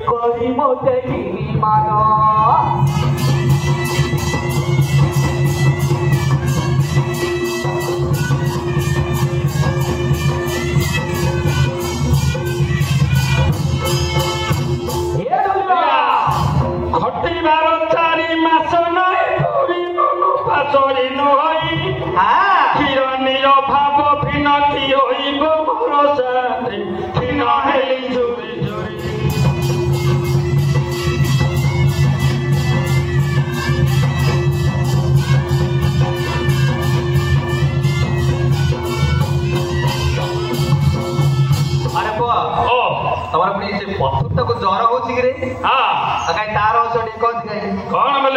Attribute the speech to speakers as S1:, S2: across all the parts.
S1: Kori mote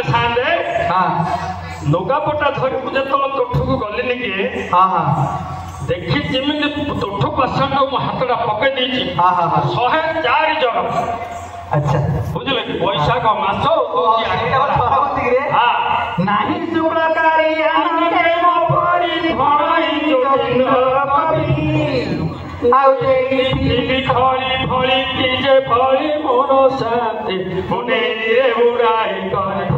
S1: माने सांदे
S2: हां
S1: लुगापटा धरि मुझे तो तोठू गलिनी के
S2: हां हां
S1: देखि जेमिति तोठू पासंड मो हातडा पके देछि
S2: हां हां हां
S1: 104 जन
S2: अच्छा
S1: बुझले वैशाख मास हां
S2: नाही शुक्रकारी आनंदे मो पड़ी भई जोदिन कवि आउ जे
S1: खड़ी फड़ी जे फड़ी मोर शांति मुने रे उड़ाई करे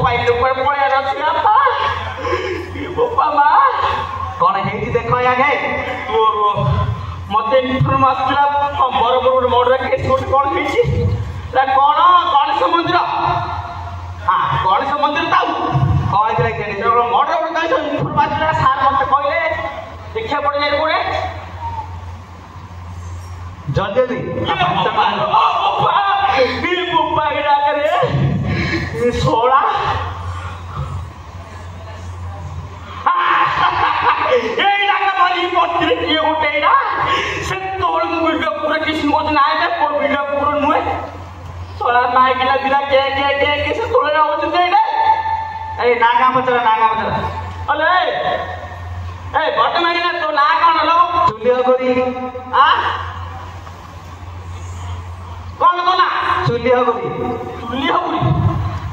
S2: पाइल पर पड़े रखी आपा ये बापा मा
S3: कौन है जी देखो आगे
S2: वो मते इन्फॉर्मेशन ला बरोबर मर्डर केस कोट कौन हेची ला कौन समुद्र हां कौन समुद्र ताऊ
S3: कौन है के
S2: मर्डर का इन्फॉर्मेशन ला सार मते कहले देखिया पड़ जाए कोड़े
S3: जल्दी
S2: बापा ये बापा गिरा करे ये सोड़ा এই লাগা বলি পত্রে কি ওঠে না সে তোর মুভিটা পুরো কৃষ্ণ কথা না এটা কোন ভিডিও পুরো নয় সোলা নাইকলা দিলা কে সে তোলে না হচ্ছে এটা
S3: এই নাগা মতরা
S2: আলে এই বটে মাইনা তো না কান হলো
S3: চুলিয়া করি
S2: আ কোন না
S3: চুলিয়া করি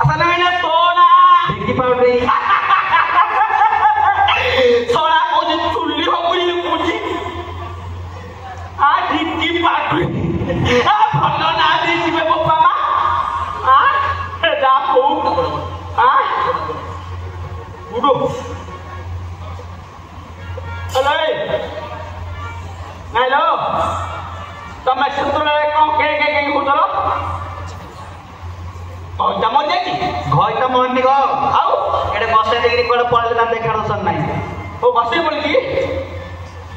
S2: আসলে মাইনা তো না
S3: ভিকি পাউডারি
S2: सोला को जो चुल्ली हो गई मुझे आज की बात हुई अब भलो ना दी जी में बापा माँ जाको उड़ो अरे हेलो तो मैं सुन रहा हूँ के उधरो और जमो देखी
S3: घय तो मन निगो
S2: आओ
S3: एडे बसे देखि कोड पळले ना देखार सन नाही
S2: ओ बसे बोल की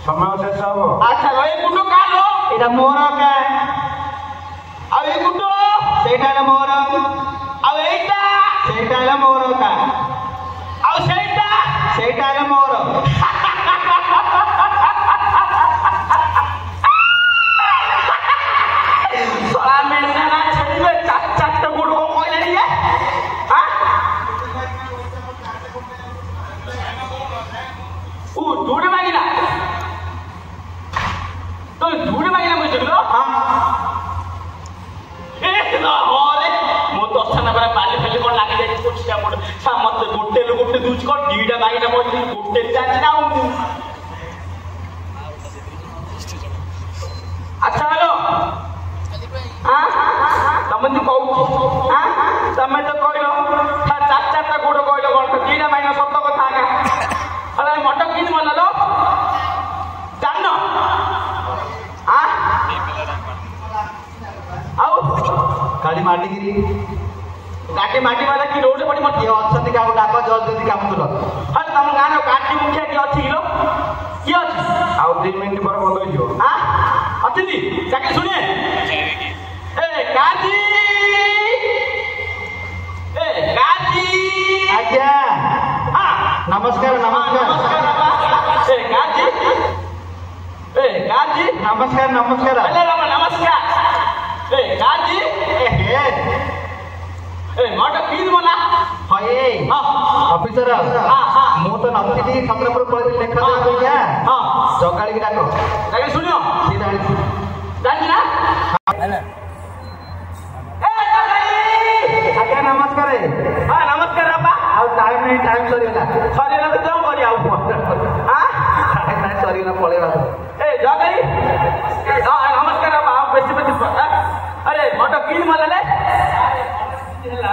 S3: समय शेष हो
S2: अच्छा ए गुड्डो का लो
S3: एटा मोर का
S2: अब ए गुड्डो
S3: सेटाला मोर
S2: अब एटा
S3: सेटाला मोर का
S2: अब
S3: सेटाला मोर
S2: सोला में ना छेले चट गुड्डो को कोई नहीं है हां ओ दूर मांगिना तो दूर मांगिना मुझे लो हां ए ना होरे मो तो सना बरा पाले फेले कोन लागी जाई कुछिया मोड सामत गोटे दूच को डीडा मांगिना मो गोटे चाची ना अच्छा हेलो हां तमन कहू हां तमे तो कहलो चाचा गुड़ कहलो कोन डीडा मांगिना सत्य कथा का अरे मटक किन मनलो जानो आ आओ
S3: काली माटी गिरी
S2: गाटी माटी वाला की रोड पड़ी मत
S3: ये अछंती का डाको जल्दी काम तुलो
S2: हल तम गानो काटी मुखिया की अछि लो की अछि
S3: आउ 3 मिनिट पर बंद हो जो
S2: हां अतिथि जाके सुनिए ए काजी
S3: आज्ञा
S2: हां
S3: नमस्कार
S2: ए काजी
S3: नमस्कार
S2: अरे रामा नमस्कार ए काजी ए मोटा पीन बोला
S3: हये
S2: हां
S3: ऑफिसर
S2: हां
S3: मु तो नथि छत्रपुर पळि लेखा दे क्या
S2: हां
S3: जगाली की डाको
S2: जाके सुनियो
S3: की डाली
S2: जानी ना
S3: हेलो
S2: ए जगाली
S3: आज्ञा नमस्कार
S2: हां नमस्कार बाबा
S3: आउ टाइम सरीला
S2: तो जाओ करी आउ हां
S3: टाइम सरीला पळेला
S2: ए जगाली हां नमस्कार बाबा आप बेसी अरे मोटा पीन मला ले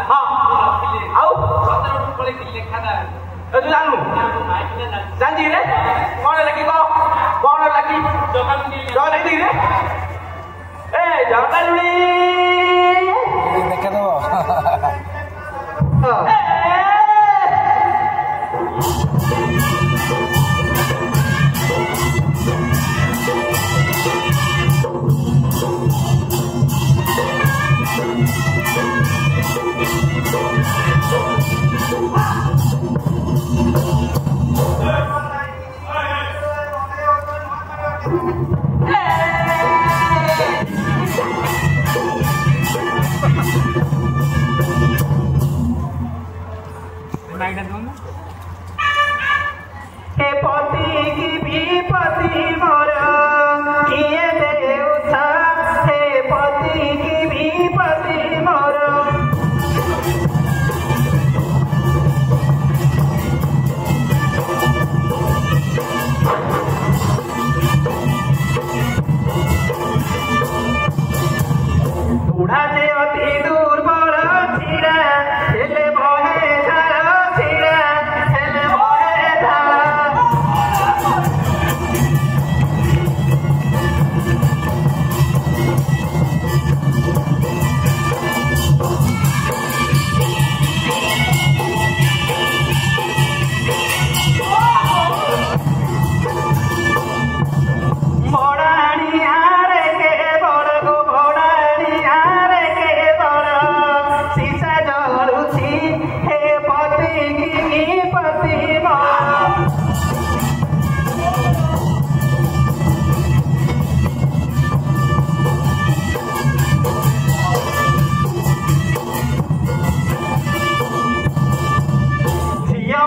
S2: हां आउ पळे की लेखा दा तू जानू जानजी रे कौन लगी कौन लगी जो लगी रे ए जगालुड़ी
S3: देखे दो
S2: हे पति की भी पति मोर किए देउथा हे पति की भी पति मोर बूढ़ा जे अति दुर्बल छिरा हेले बहे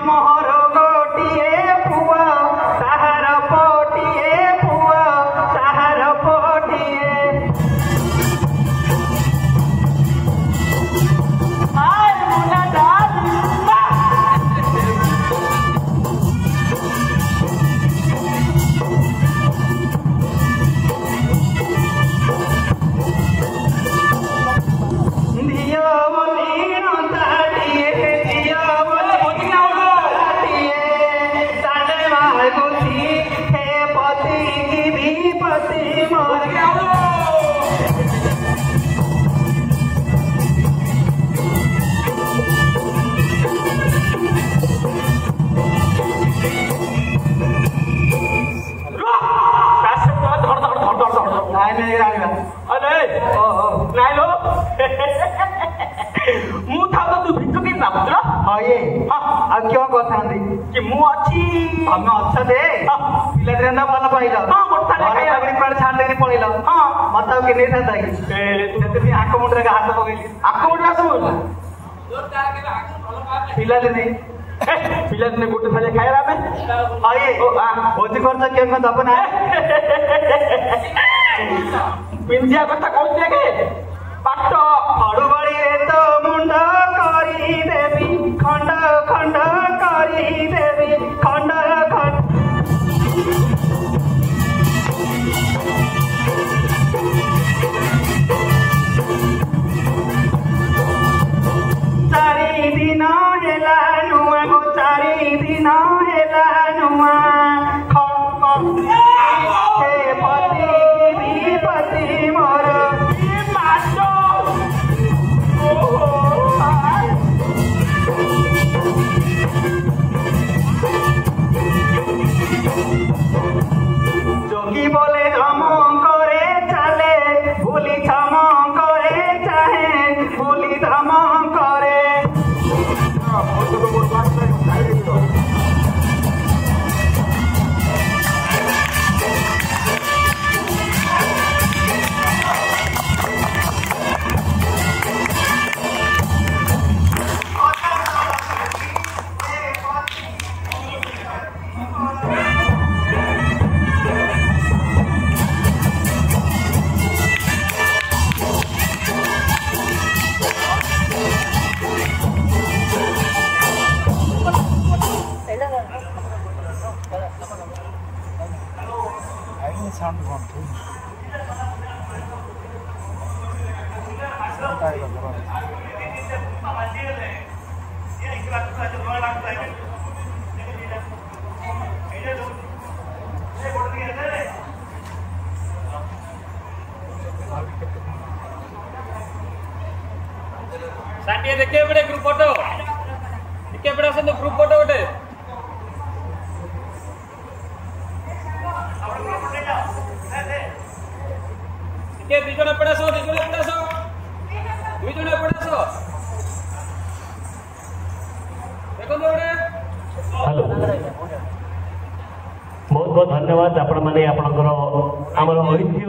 S3: मोहर गोटिए पुआ ताहार पोटिए पुआ ताहार पोटिए
S2: आय मुना दादी
S3: क्यों कथा कि मु अच्छी तमे अच्छा दे पिला दिन भल पाइल हां मोटा खाई छाड़ देनी पड़ेल हां मत के नहीं था कि आक मुंडे हाथ पकईली आक मुंडे सब पिला दिन गोटे थाली खाइला भोजी खर्च क्या दब ना पिंधिया कथा कहते कि पाट हड़ुबड़ी तो मुंड देवी खंड खंड देवी खंड खंड चारि दिन हेला नुआ गो चारि दिन हेला नुआ हे पति विपति मोर जोगी बोले हम करे चले भूली थम करे चाहे भूली थम करे
S1: साटिए देखिए बड़े ग्रुप फोटो देखिए बड़ा से ग्रुप फोटो उठे देखिए दुजने पड़ासो दुई जने पड़ासो देखो बड़े
S4: हेलो बहुत बहुत धन्यवाद आपण माने आपनकर हमर ऐतिह्य